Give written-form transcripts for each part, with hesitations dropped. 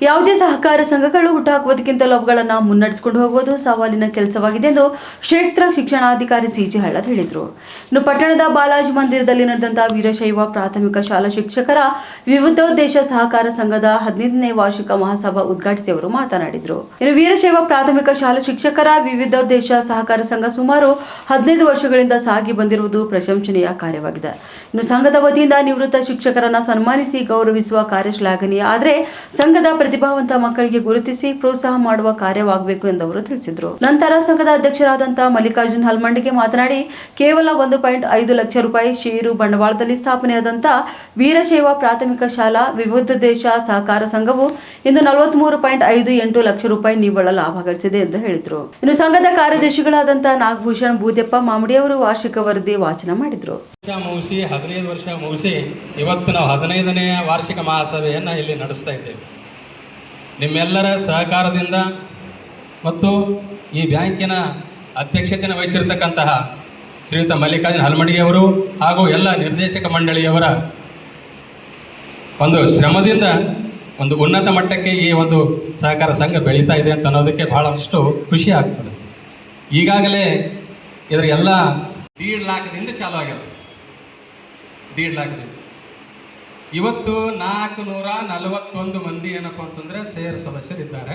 ಯಾವುದೇ ಸಹಕಾರ ಸಂಘಗಳು ಹುಟ್ಟುಹಾಕುವುದಕ್ಕಿಂತಲೂ ಅವುಗಳನ್ನು ಮುನ್ನಡೆಸಿಕೊಂಡು ಹೋಗುವುದು ಸವಾಲಿನ ಕೆಲಸವಾಗಿದೆ ಎಂದು ಕ್ಷೇತ್ರ ಶಿಕ್ಷಣಾಧಿಕಾರಿ ಸಿಜಿ ಹಳ್ಳದ್ ಹೇಳಿದರು. ಇನ್ನು ಪಟ್ಟಣದ ಬಾಲಾಜಿ ಮಂದಿರದಲ್ಲಿ ನಡೆದಂತಹ ವೀರಶೈವ ಪ್ರಾಥಮಿಕ ಶಾಲಾ ಶಿಕ್ಷಕರ ವಿವಿಧೋದ್ದೇಶ ಸಹಕಾರ ಸಂಘದ 15ನೇ ವಾರ್ಷಿಕ ಮಹಾಸಭಾ ಉದ್ಘಾಟಿಸಿ ಅವರು ಮಾತನಾಡಿದರು. ಇನ್ನು ವೀರಶೈವ ಪ್ರಾಥಮಿಕ ಶಾಲಾ ಶಿಕ್ಷಕರ ವಿವಿಧೋದ್ದೇಶ ಸಹಕಾರ ಸಂಘ ಸುಮಾರು 15 ವರ್ಷಗಳಿಂದ ಸಾಗಿ ಬಂದಿರುವುದು ಪ್ರಶಂಸನೀಯ ಕಾರ್ಯವಾಗಿದೆ. ಇನ್ನು ಸಂಘದ ವತಿಯಿಂದ ನಿವೃತ್ತ ಶಿಕ್ಷಕರನ್ನ ಸನ್ಮಾನಿಸಿ ಗೌರವಿಸುವ ಕಾರ್ಯ ಶ್ಲಾಘನೀಯ. ಆದರೆ ಸಂಘದ ಪ್ರತಿಭಾವಂತ ಮಕ್ಕಳಿಗೆ ಗುರುತಿಸಿ ಪ್ರೋತ್ಸಾಹ ಮಾಡುವ ಕಾರ್ಯವಾಗಬೇಕು ಎಂದು ಅವರು ತಿಳಿಸಿದರು. ನಂತರ ಸಂಘದ ಅಧ್ಯಕ್ಷರಾದಂತಹ ಮಲ್ಲಿಕಾರ್ಜುನ್ ಹಲ್ಮಂಡಿಗೆ ಮಾತನಾಡಿ, ಕೇವಲ 1.5 ಲಕ್ಷ ರೂಪಾಯಿ ಷೇರು ಬಂಡವಾಳದಲ್ಲಿ ಸ್ಥಾಪನೆಯಾದಂತಹ ವೀರಶೈವ ಪ್ರಾಥಮಿಕ ಶಾಲಾ ವಿವಿಧೋದ್ದೇಶ ಸಹಕಾರ ಸಂಘವು ಇಂದು 43.58 ಲಕ್ಷ ರೂಪಾಯಿ ನಿವ್ವಳ ಲಾಭ ಗಳಿಸಿದೆ ಎಂದು ಹೇಳಿದರು. ಇನ್ನು ಸಂಘದ ಕಾರ್ಯದರ್ಶಿಗಳಾದಂತಹ ನಾಗಭೂಷಣ್ ಬೂದೆಪ್ಪ ಮಾಮಡಿ ಅವರು ವಾರ್ಷಿಕ ವರದಿ ವಾಚನ ಮಾಡಿದರು. 15 ವರ್ಷ ಮುಗಿಸಿ ಇವತ್ತು ನಾವು 15ನೇ ವಾರ್ಷಿಕ ಮಹಾಸಭೆಯನ್ನು ಇಲ್ಲಿ ನಡೆಸ್ತಾ ಇದ್ದೇವೆ. ನಿಮ್ಮೆಲ್ಲರ ಸಹಕಾರದಿಂದ ಮತ್ತು ಈ ಬ್ಯಾಂಕಿನ ಅಧ್ಯಕ್ಷತೆಯನ್ನು ವಹಿಸಿರ್ತಕ್ಕಂತಹ ಶ್ರೀಯುತ ಮಲ್ಲಿಕಾರ್ಜುನ್ ಹಲ್ಮಡಿಯವರು ಹಾಗೂ ಎಲ್ಲ ನಿರ್ದೇಶಕ ಮಂಡಳಿಯವರ ಒಂದು ಶ್ರಮದಿಂದ ಒಂದು ಉನ್ನತ ಮಟ್ಟಕ್ಕೆ ಈ ಒಂದು ಸಹಕಾರ ಸಂಘ ಬೆಳೀತಾ ಇದೆ ಅಂತ ಅನ್ನೋದಕ್ಕೆ ಬಹಳಷ್ಟು ಖುಷಿ ಆಗ್ತದೆ. ಈಗಾಗಲೇ ಇದರ ಎಲ್ಲ 1.5 ಲಕ್ಷದಿಂದ ಚಾಲು ಆಗಿದೆ. 1.5 ಲಕ್ಷದಿಂದ ಇವತ್ತು 441 ಮಂದಿ ಏನಪ್ಪ ಅಂತಂದರೆ ಷೇರು ಸದಸ್ಯರಿದ್ದಾರೆ.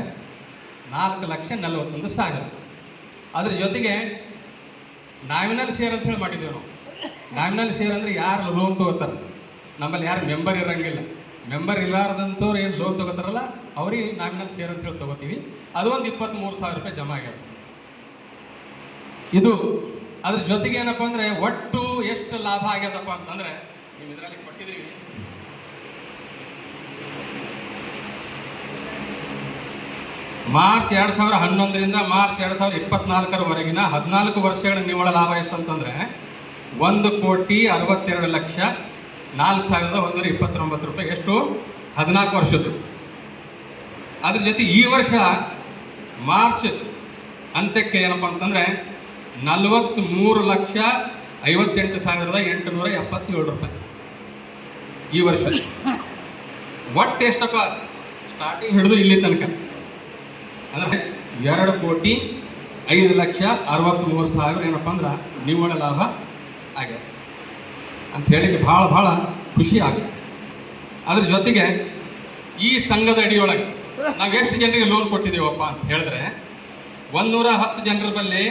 4,41,000. ಅದ್ರ ಜೊತೆಗೆ ನಾಮಿನಲ್ ಶೇರ್ ಅಂತ ಹೇಳಿ ಮಾಡಿದ್ದೀವಿ ನಾವು. ನಾಮಿನಲ್ ಶೇರ್ ಅಂದರೆ ಯಾರು ಲೋನ್ ತೊಗೋತಾರೆ, ನಮ್ಮಲ್ಲಿ ಯಾರು ಮೆಂಬರ್ ಇರೋಂಗಿಲ್ಲ. ಮೆಂಬರ್ ಇರಲಾರ್ದಂಥವ್ರು ಏನು ಲೋನ್ ತೊಗೋತಾರಲ್ಲ ಅವ್ರಿಗೆ ನಾಮಿನಲ್ ಶೇರ್ ಅಂತ ಹೇಳಿ ತೊಗೋತೀವಿ. ಅದು ಒಂದು 23,000 ರೂಪಾಯಿ ಜಮಾ ಆಗ್ಯದ. ಇದು ಅದ್ರ ಜೊತೆಗೆ ಏನಪ್ಪ ಅಂದರೆ ಒಟ್ಟು ಎಷ್ಟು ಲಾಭ ಆಗ್ಯದಪ್ಪ ಅಂತಂದರೆ ನೀವು ಇದರಲ್ಲಿ ಕೊಟ್ಟಿದ್ದೀವಿ. ಮಾರ್ಚ್ 2011ರಿಂದ ಮಾರ್ಚ್ 2024ರವರೆಗಿನ 14 ವರ್ಷಗಳ ನಿವ್ವಳ ಲಾಭ ಎಷ್ಟು ಅಂತಂದರೆ 1,62,04,129 ರೂಪಾಯಿ. ಎಷ್ಟು? 14 ವರ್ಷದ್ದು. ಅದ್ರ ಜೊತೆ ಈ ವರ್ಷ ಮಾರ್ಚ್ ಅಂತ್ಯಕ್ಕೆ ಏನಪ್ಪ ಅಂತಂದರೆ 43,58,877 ರೂಪಾಯಿ ಈ ವರ್ಷ. ಒಟ್ಟು ಎಷ್ಟಪ್ಪ ಸ್ಟಾರ್ಟಿಂಗ್ ಹಿಡಿದು ಇಲ್ಲಿ ತನಕ ಅಂದರೆ 2,05,63,000 ಏನಪ್ಪ ಅಂದ್ರೆ ನಿವ್ವಳ ಲಾಭ ಆಗ್ಯದ ಅಂತ ಹೇಳಿಕ್ಕೆ ಭಾಳ ಖುಷಿ ಆಗುತ್ತೆ. ಅದ್ರ ಜೊತೆಗೆ ಈ ಸಂಘದ ಅಡಿಯೊಳಗೆ ನಾವು ಎಷ್ಟು ಜನರಿಗೆ ಲೋನ್ ಕೊಟ್ಟಿದ್ದೀವಪ್ಪ ಅಂತ ಹೇಳಿದ್ರೆ 110 ಜನರ ಬಲ್ಲಿ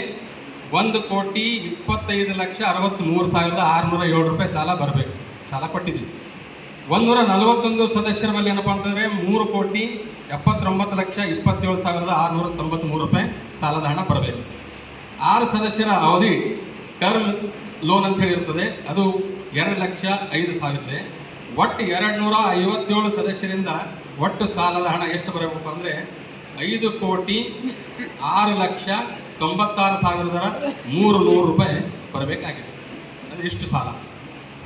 1,25,63,607 ರೂಪಾಯಿ ಸಾಲ ಬರಬೇಕು, ಸಾಲ ಕೊಟ್ಟಿದ್ದೀವಿ. 141 ಸದಸ್ಯರ ಬಲ್ಲಿ ಏನಪ್ಪ ಅಂತಂದರೆ 3,79,27,693 ರೂಪಾಯಿ ಸಾಲದ ಹಣ ಬರಬೇಕು. 6 ಸದಸ್ಯರ ಅವಧಿ ಟರ್ಮ್ ಲೋನ್ ಅಂತ ಹೇಳಿರ್ತದೆ, ಅದು 2,05,000 ಇದೆ. ಒಟ್ಟು 257 ಸದಸ್ಯರಿಂದ ಒಟ್ಟು ಸಾಲದ ಹಣ ಎಷ್ಟು ಬರಬೇಕು ಅಂದರೆ 5,06,96,300 ರೂಪಾಯಿ ಬರಬೇಕಾಗಿದೆ. ಅಂದರೆ ಇಷ್ಟು ಸಾಲ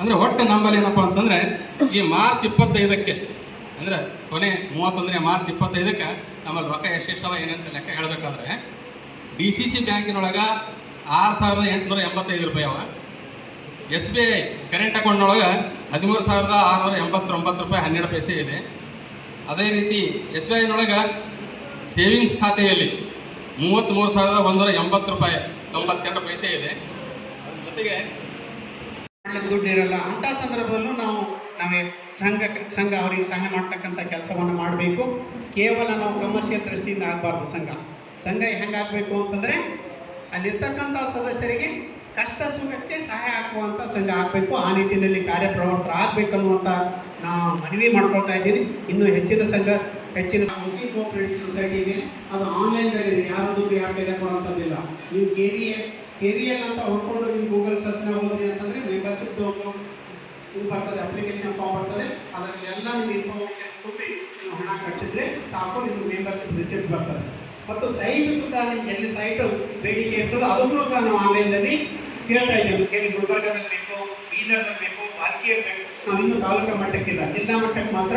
ಅಂದರೆ ಒಟ್ಟು ನಮ್ಮಲ್ಲಿ ಏನಪ್ಪ ಅಂತಂದರೆ ಈ ಮಾರ್ಚ್ 25ಕ್ಕೆ ಅಂದರೆ ಕೊನೆ 31ನೇ ಮಾರ್ಚ್ 25ಕ್ಕೆ ನಮ್ಮಲ್ಲಿ ರೊಕ್ಕ ಎಷ್ಟೆಷ್ಟವ ಏನಂತ ಲೆಕ್ಕ ಹೇಳಬೇಕಾದ್ರೆ DCC ಬ್ಯಾಂಕಿನೊಳಗೆ 6,885 ರೂಪಾಯಿ ಅವ. SBI ಕರೆಂಟ್ ಅಕೌಂಟ್ನೊಳಗೆ 13,689 ರೂಪಾಯಿ 12 ಪೈಸೆ ಇದೆ. ಅದೇ ರೀತಿ SBIನೊಳಗೆ ಸೇವಿಂಗ್ಸ್ ಖಾತೆಯಲ್ಲಿ 33,180 ರೂಪಾಯಿ 92 ಪೈಸೆ ಇದೆ. ಜೊತೆಗೆ ದುಡ್ಡು ಇರಲ್ಲ ಅಂಥ ಸಂದರ್ಭದಲ್ಲೂ ನಾವೇ ಸಂಘ ಅವರಿಗೆ ಸಹಾಯ ಮಾಡ್ತಕ್ಕಂಥ ಕೆಲಸವನ್ನು ಮಾಡಬೇಕು. ಕೇವಲ ನಾವು ಕಮರ್ಷಿಯಲ್ ದೃಷ್ಟಿಯಿಂದ ಆಗಬಾರ್ದು. ಸಂಘ ಹೆಂಗೆ ಆಗಬೇಕು ಅಂತಂದರೆ ಅಲ್ಲಿರ್ತಕ್ಕಂಥ ಸದಸ್ಯರಿಗೆ ಕಷ್ಟ ಸುಖಕ್ಕೆ ಸಹಾಯ ಆಗುವಂಥ ಸಂಘ ಆಗಬೇಕು. ಆ ನಿಟ್ಟಿನಲ್ಲಿ ಕಾರ್ಯಪ್ರವೃತ್ತರ ಆಗಬೇಕನ್ನುವಂಥ ನಾವು ಮನವಿ ಮಾಡ್ಕೊಳ್ತಾ ಇದ್ದೀವಿ. ಇನ್ನೂ ಹೆಚ್ಚಿನ ಹೌಸಿಂಗ್ ಕೋಆಪರೇಟಿವ್ ಸೊಸೈಟಿ ಇದೆ, ಅದು ಆನ್ಲೈನ್ದಲ್ಲಿದೆ. ಯಾರ ದುಡ್ಡು ಯಾರು ಕೈದಾಗ ಕೊಡೋಂಥದ್ದಿಲ್ಲ. ನೀವು KVL ಅಂತ ಹೊಡ್ಕೊಂಡು ನೀವು ಗೂಗಲ್ ಸರ್ಚ್ನ ಹೋದ್ರಿ ಅಂತಂದರೆ ಮೆಂಬರ್ಶಿಪ್ದು ಒಂದು ಇದು ಬರ್ತದೆ, ಅಪ್ಲಿಕೇಶನ್ ಫಾರ್ಮ್ ಬರ್ತದೆ. ಅದರಲ್ಲಿ ಎಲ್ಲ ನಿಮ್ಮ ಇನ್ಫಾರ್ಮೇಷನ್ ತುಂಬಿ ನೀವು ಹಣ ಕಟ್ಟಿದ್ರೆ ಸಾಕು, ನಿಮಗೆ ಮೆಂಬರ್ಶಿಪ್ ರಿಸಿಪ್ಟ್ ಬರ್ತದೆ. ಮತ್ತು ಸೈಟ್ಗೂ ಸಹ ನಿಮ್ಗೆ ಎಲ್ಲಿ ಸೈಟು ಬೇಡಿಕೆ ಇರ್ತದೋ ಅದಕ್ಕೂ ಸಹ ನಾವು ಆನ್ಲೈನ್ದಲ್ಲಿ ಕೇಳ್ತಾ ಇದ್ದೇವೆ. ಎಲ್ಲಿ ಗುಲ್ಬರ್ಗದಲ್ಲಿ ಬೇಕು, ಬೀದರ್ದಲ್ಲಿ ಬೇಕು, ಬಾಲ್ಕಿಯಲ್ಲಿ ಬೇಕು. ನಾವು ಇನ್ನೂ ತಾಲೂಕಾ ಮಟ್ಟಕ್ಕಿಲ್ಲ, ಜಿಲ್ಲಾ ಮಟ್ಟಕ್ಕೆ ಮಾತ್ರ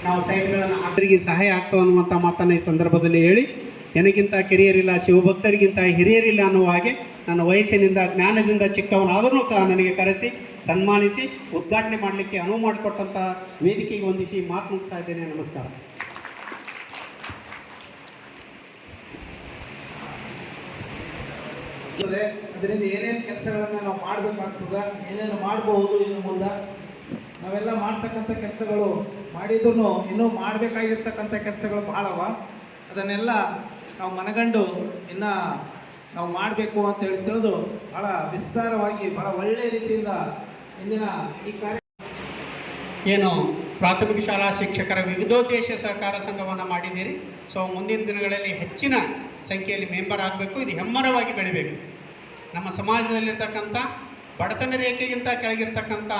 ನಾವು ಸೈಟ್ಗಳನ್ನು ಅವರಿಗೆ ಸಹಾಯ ಆಗ್ತಾವೆ ಅನ್ನುವಂಥ ಮಾತನ್ನು ಈ ಸಂದರ್ಭದಲ್ಲಿ ಹೇಳಿ, ನನಗಿಂತ ಕಿರಿಯರಿಲ್ಲ, ಶಿವಭಕ್ತರಿಗಿಂತ ಹಿರಿಯರಿಲ್ಲ ಅನ್ನುವ ಹಾಗೆ ನನ್ನ ವಯಸ್ಸಿನಿಂದ ಜ್ಞಾನದಿಂದ ಚಿಕ್ಕವನಾದರೂ ಸಹ ನನಗೆ ಕರೆಸಿ ಸನ್ಮಾನಿಸಿ ಉದ್ಘಾಟನೆ ಮಾಡಲಿಕ್ಕೆ ಅನುವು ಮಾಡಿಕೊಟ್ಟಂಥ ವೇದಿಕೆಗೆ ವಂದಿಸಿ ಮಾತು ಮುಗಿಸ್ತಾ ಇದ್ದೇನೆ. ನಮಸ್ಕಾರ. ಅದರಿಂದ ಏನೇನು ಕೆಲಸಗಳನ್ನು ನಾವು ಮಾಡಬೇಕಾಗ್ತದೆ, ಏನೇನು ಮಾಡಬಹುದು ಇನ್ನು ಮುಂದೆ. ನಾವೆಲ್ಲ ಮಾಡ್ತಕ್ಕಂಥ ಕೆಲಸಗಳು ಮಾಡಿದ್ರು ಇನ್ನೂ ಮಾಡಬೇಕಾಗಿರ್ತಕ್ಕಂಥ ಕೆಲಸಗಳು ಭಾಳವ. ಅದನ್ನೆಲ್ಲ ನಾವು ಮನಗಂಡು ಇನ್ನು ನಾವು ಮಾಡಬೇಕು ಅಂತೇಳಿ ತಿಳಿದು ಭಾಳ ವಿಸ್ತಾರವಾಗಿ ಭಾಳ ಒಳ್ಳೆಯ ರೀತಿಯಿಂದ ಇಂದಿನ ಈ ಕಾರ್ಯ ಏನು ಪ್ರಾಥಮಿಕ ಶಾಲಾ ಶಿಕ್ಷಕರ ವಿವಿಧೋದ್ದೇಶ ಸಹಕಾರ ಸಂಘವನ್ನು ಮಾಡಿದ್ದೀರಿ. ಸೊ ಮುಂದಿನ ದಿನಗಳಲ್ಲಿ ಹೆಚ್ಚಿನ ಸಂಖ್ಯೆಯಲ್ಲಿ ಮೆಂಬರ್ ಆಗಬೇಕು. ಇದು ಹೆಮ್ಮರವಾಗಿ ಬೆಳಿಬೇಕು. ನಮ್ಮ ಸಮಾಜದಲ್ಲಿರ್ತಕ್ಕಂಥ ಬಡತನ ರೇಖೆಗಿಂತ ಕೆಳಗಿರ್ತಕ್ಕಂಥ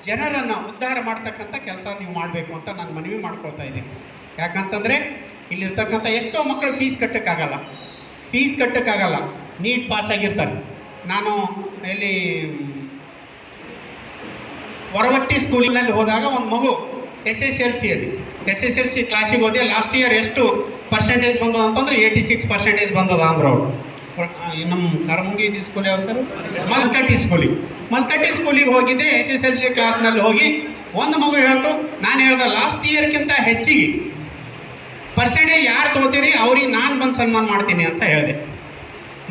ಜನರನ್ನು ಉದ್ಧಾರ ಮಾಡ್ತಕ್ಕಂಥ ಕೆಲಸ ನೀವು ಮಾಡಬೇಕು ಅಂತ ನಾನು ಮನವಿ ಮಾಡ್ಕೊಳ್ತಾ ಇದ್ದೀನಿ. ಯಾಕಂತಂದರೆ ಇಲ್ಲಿರ್ತಕ್ಕಂಥ ಎಷ್ಟೋ ಮಕ್ಕಳು ಫೀಸ್ ಕಟ್ಟೋಕ್ಕಾಗಲ್ಲ. ನೀಟ್ ಪಾಸ್ ಆಗಿರ್ತಾರೆ. ನಾನು ಇಲ್ಲಿ ಹೊರವಟ್ಟಿ ಸ್ಕೂಲಿನಲ್ಲಿ ಹೋದಾಗ ಒಂದು ಮಗು SSLC ಕ್ಲಾಸಿಗೆ ಹೋದೆ. ಲಾಸ್ಟ್ ಇಯರ್ ಎಷ್ಟು ಪರ್ಸೆಂಟೇಜ್ ಬಂದದ ಅಂತಂದ್ರೆ 86% ಬಂದದ ಅಂದ್ರೆ ಅವರು. ನಮ್ಮ ಕರಮುಂಗಿ ಸ್ಕೂಲ್ ಯಾವ ಸರ್? ಮಲ್ಕಟ್ಟಿ ಸ್ಕೂಲಿಗೆ ಹೋಗಿದ್ದೆ. SSLC ಕ್ಲಾಸ್ನಲ್ಲಿ ಹೋಗಿ ಒಂದು ಮಗು ಹೇಳ್ತು, ನಾನು ಹೇಳ್ದೆ ಲಾಸ್ಟ್ ಇಯರ್ಗಿಂತ ಹೆಚ್ಚಿಗೆ ಪರ್ಸೆಂಟೇಜ್ ಯಾರು ತೊಗೋತೀರಿ ಅವ್ರಿಗೆ ನಾನು ಬಂದು ಸನ್ಮಾನ ಮಾಡ್ತೀನಿ ಅಂತ ಹೇಳಿದೆ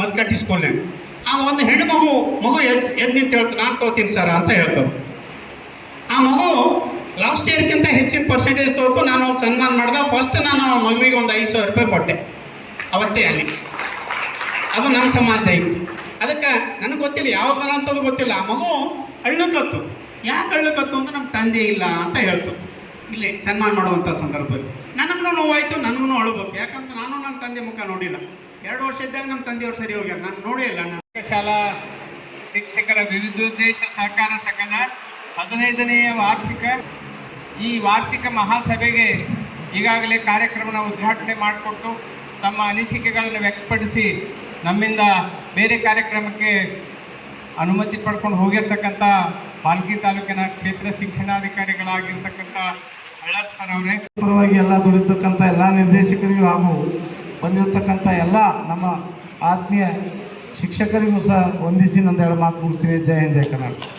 ಮಲ್ಕಟ್ಟಿ ಸ್ಕೂಲ್ನಾಗ. ಆ ಒಂದು ಹೆಣ್ಣು ಮಗು ಎದ್ದು ನಿಂತು ಹೇಳ್ತು, ನಾನು ತೊಗೋತೀನಿ ಸರ್ ಅಂತ ಹೇಳ್ತದೆ. ಆ ಮಗು ಲಾಸ್ಟ್ ಇಯರ್ಗಿಂತ ಹೆಚ್ಚಿನ ಪರ್ಸೆಂಟೇಜ್ ತೊಗೊತು. ನಾನು ಹೋಗಿ ಸನ್ಮಾನ ಮಾಡಿದೆ. ಫಸ್ಟ್ ನಾನು ಮಗುವಿಗೆ ಒಂದು 5,000 ರೂಪಾಯಿ ಕೊಟ್ಟೆ ಅವತ್ತೇ ಅಲ್ಲಿ. ಅದು ನಮ್ಮ ಸಮಾಜದ ಇತ್ತು. ಅದಕ್ಕೆ ನನಗೆ ಗೊತ್ತಿಲ್ಲ ಯಾವುದನ್ನಂಥದ್ದು ಗೊತ್ತಿಲ್ಲ. ಆ ಮಗು ಅಳ್ಳುಕತ್ತು. ಯಾಕೆ ಅಳ್ಳುಕತ್ತು ಅಂದ್ರೆ ನಮ್ಮ ತಂದೆ ಇಲ್ಲ ಅಂತ ಹೇಳ್ತು ಇಲ್ಲಿ ಸನ್ಮಾನ ಮಾಡುವಂಥ ಸಂದರ್ಭದಲ್ಲಿ. ನನಗೂ ನೋವಾಯಿತು, ನನಗೂ ಅಳಬೇಕು. ಯಾಕಂದ್ರೆ ನಾನು ನನ್ನ ತಂದೆ ಮುಖ ನೋಡಿಲ್ಲ. 2 ವರ್ಷ ಇದ್ದಾಗ ನಮ್ಮ ತಂದೆಯವ್ರು ಸರಿ ಹೋಗ್ಯಾರ, ನಾನು ನೋಡೇ ಇಲ್ಲ. ಶಾಲಾ ಶಿಕ್ಷಕರ ವಿವಿಧೋದ್ದೇಶ ಸಹಕಾರ ಸಂಘದ 15ನೆಯ ವಾರ್ಷಿಕ ಈ ವಾರ್ಷಿಕ ಮಹಾಸಭೆಗೆ ಈಗಾಗಲೇ ಕಾರ್ಯಕ್ರಮನ ಉದ್ಘಾಟನೆ ಮಾಡಿಕೊಟ್ಟು ತಮ್ಮ ಅನಿಸಿಕೆಗಳನ್ನು ವ್ಯಕ್ತಪಡಿಸಿ ನಮ್ಮಿಂದ ಬೇರೆ ಕಾರ್ಯಕ್ರಮಕ್ಕೆ ಅನುಮತಿ ಪಡ್ಕೊಂಡು ಹೋಗಿರ್ತಕ್ಕಂಥ ಬಾಲ್ಕಿ ತಾಲೂಕಿನ ಕ್ಷೇತ್ರ ಶಿಕ್ಷಣಾಧಿಕಾರಿಗಳಾಗಿರ್ತಕ್ಕಂಥ ಹಳ್ಳದ್ ಸರ್ ಅವರೇ, ಪರವಾಗಿ ಎಲ್ಲ ದುಡಿತಕ್ಕಂಥ ಎಲ್ಲ ನಿರ್ದೇಶಕರಿಗೂ ಹಾಗೂ ಬಂದಿರತಕ್ಕಂಥ ಎಲ್ಲ ನಮ್ಮ ಆತ್ಮೀಯ ಶಿಕ್ಷಕರಿಗೂ ಸಹ ವಂದಿಸಿ ನಂದೆರಡು ಮಾತು ಮುಗಿಸ್ತೀನಿ. ಜೈ ಹಿಂದ್, ಜೈ ಕರ್ನಾಟಕ.